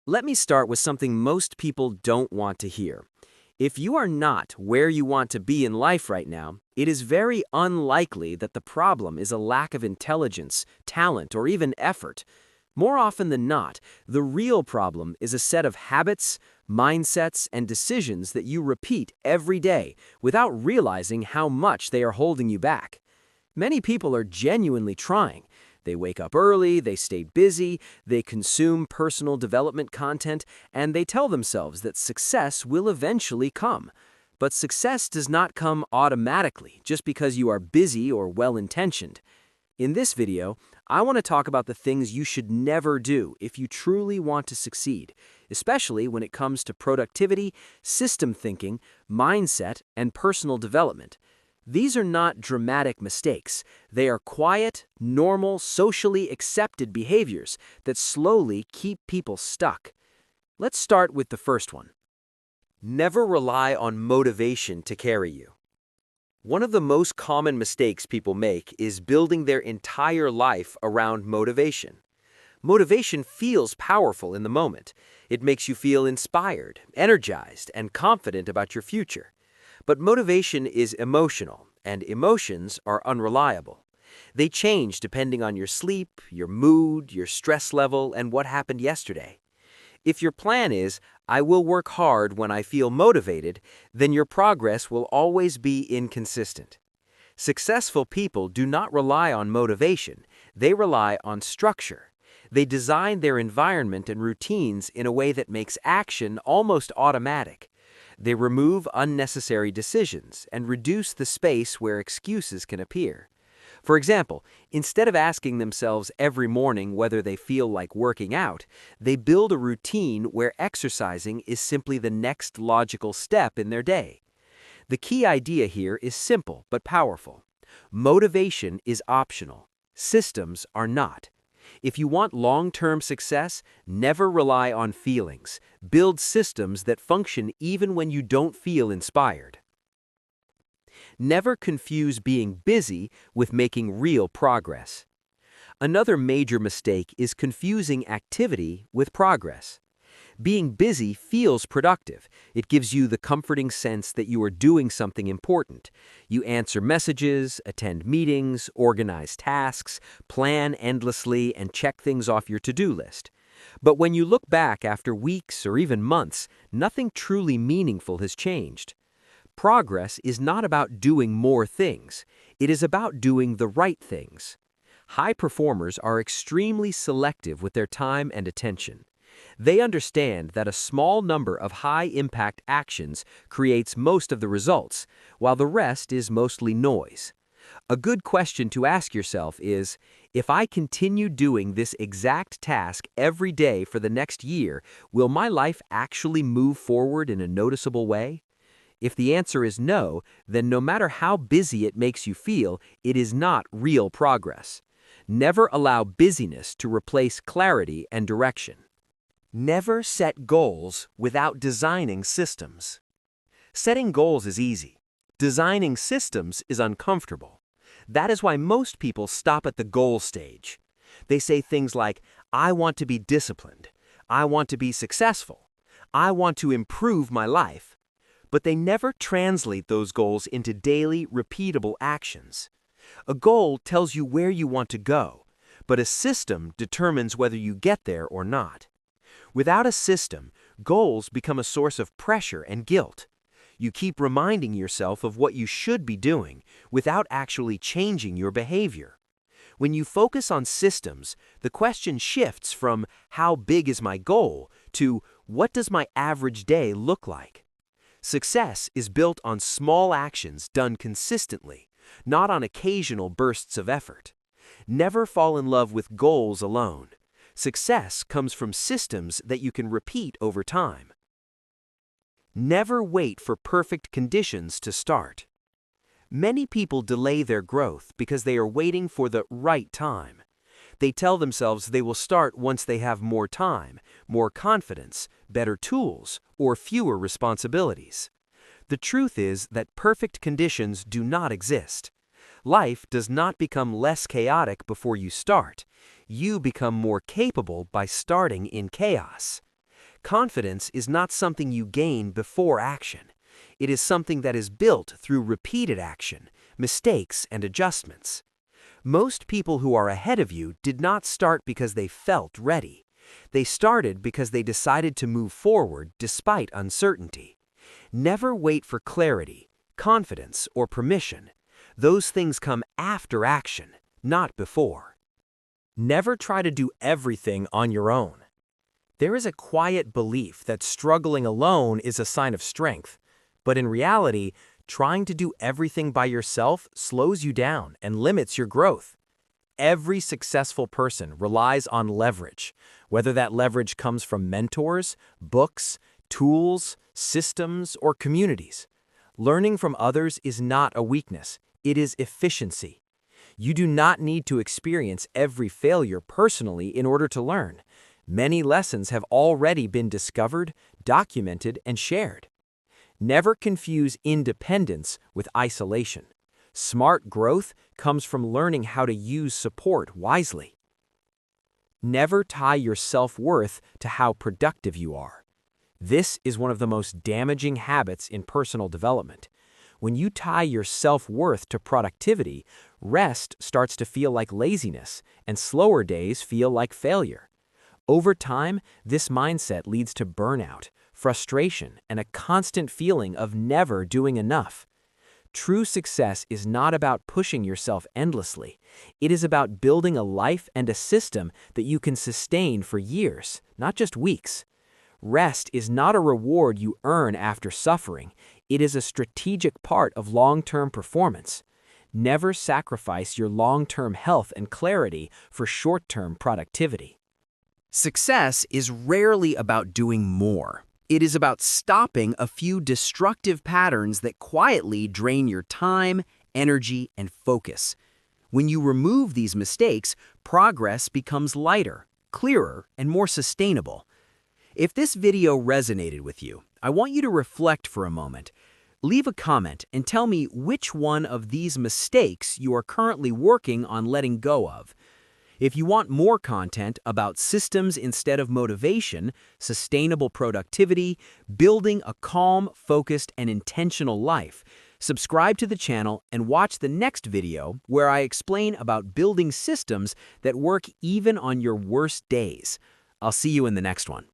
Let me start with something most people don't want to hear. If you are not where you want to be in life right now, it is very unlikely that the problem is a lack of intelligence, talent, or even effort. More often than not, the real problem is a set of habits, mindsets, and decisions that you repeat every day without realizing how much they are holding you back. Many people are genuinely trying. They wake up early, they stay busy, they consume personal development content, and they tell themselves that success will eventually come. But success does not come automatically just because you are busy or well-intentioned. In this video, I want to talk about the things you should never do if you truly want to succeed, especially when it comes to productivity, system thinking, mindset, and personal development. These are not dramatic mistakes. They are quiet, normal, socially accepted behaviors that slowly keep people stuck. Let's start with the first one. Never rely on motivation to carry you. One of the most common mistakes people make is building their entire life around motivation. Motivation feels powerful in the moment. It makes you feel inspired, energized, and confident about your future. But motivation is emotional, and emotions are unreliable. They change depending on your sleep, your mood, your stress level, and what happened yesterday. If your plan is, I will work hard when I feel motivated, then your progress will always be inconsistent. Successful people do not rely on motivation, they rely on structure. They design their environment and routines in a way that makes action almost automatic. They remove unnecessary decisions and reduce the space where excuses can appear. For example, instead of asking themselves every morning whether they feel like working out, they build a routine where exercising is simply the next logical step in their day. The key idea here is simple but powerful. Motivation is optional. Systems are not. If you want long-term success, never rely on feelings. Build systems that function even when you don't feel inspired. Never confuse being busy with making real progress. Another major mistake is confusing activity with progress. Being busy feels productive. It gives you the comforting sense that you are doing something important. You answer messages, attend meetings, organize tasks, plan endlessly, and check things off your to-do list. But when you look back after weeks or even months, nothing truly meaningful has changed. Progress is not about doing more things. It is about doing the right things. High performers are extremely selective with their time and attention. They understand that a small number of high-impact actions creates most of the results, while the rest is mostly noise. A good question to ask yourself is, if I continue doing this exact task every day for the next year, will my life actually move forward in a noticeable way? If the answer is no, then no matter how busy it makes you feel, it is not real progress. Never allow busyness to replace clarity and direction. Never set goals without designing systems. Setting goals is easy. Designing systems is uncomfortable. That is why most people stop at the goal stage. They say things like, I want to be disciplined. I want to be successful. I want to improve my life. But they never translate those goals into daily, repeatable actions. A goal tells you where you want to go, but a system determines whether you get there or not. Without a system, goals become a source of pressure and guilt. You keep reminding yourself of what you should be doing without actually changing your behavior. When you focus on systems, the question shifts from how big is my goal to what does my average day look like? Success is built on small actions done consistently, not on occasional bursts of effort. Never fall in love with goals alone. Success comes from systems that you can repeat over time. Never wait for perfect conditions to start. Many people delay their growth because they are waiting for the right time. They tell themselves they will start once they have more time, more confidence, better tools, or fewer responsibilities. The truth is that perfect conditions do not exist. Life does not become less chaotic before you start. You become more capable by starting in chaos. Confidence is not something you gain before action. It is something that is built through repeated action, mistakes, and adjustments. Most people who are ahead of you did not start because they felt ready. They started because they decided to move forward despite uncertainty. Never wait for clarity, confidence, or permission. Those things come after action, not before. Never try to do everything on your own. There is a quiet belief that struggling alone is a sign of strength, but in reality, trying to do everything by yourself slows you down and limits your growth. Every successful person relies on leverage, whether that leverage comes from mentors, books, tools, systems, or communities. Learning from others is not a weakness, it is efficiency. You do not need to experience every failure personally in order to learn. Many lessons have already been discovered, documented, and shared. Never confuse independence with isolation. Smart growth comes from learning how to use support wisely. Never tie your self-worth to how productive you are. This is one of the most damaging habits in personal development. When you tie your self-worth to productivity, rest starts to feel like laziness, and slower days feel like failure. Over time, this mindset leads to burnout, frustration, and a constant feeling of never doing enough. True success is not about pushing yourself endlessly. It is about building a life and a system that you can sustain for years, not just weeks. Rest is not a reward you earn after suffering. It is a strategic part of long-term performance. Never sacrifice your long-term health and clarity for short-term productivity. Success is rarely about doing more. It is about stopping a few destructive patterns that quietly drain your time, energy, and focus. When you remove these mistakes, progress becomes lighter, clearer, and more sustainable. If this video resonated with you, I want you to reflect for a moment. Leave a comment and tell me which one of these mistakes you are currently working on letting go of. If you want more content about systems instead of motivation, sustainable productivity, building a calm, focused, and intentional life, subscribe to the channel and watch the next video where I explain about building systems that work even on your worst days. I'll see you in the next one.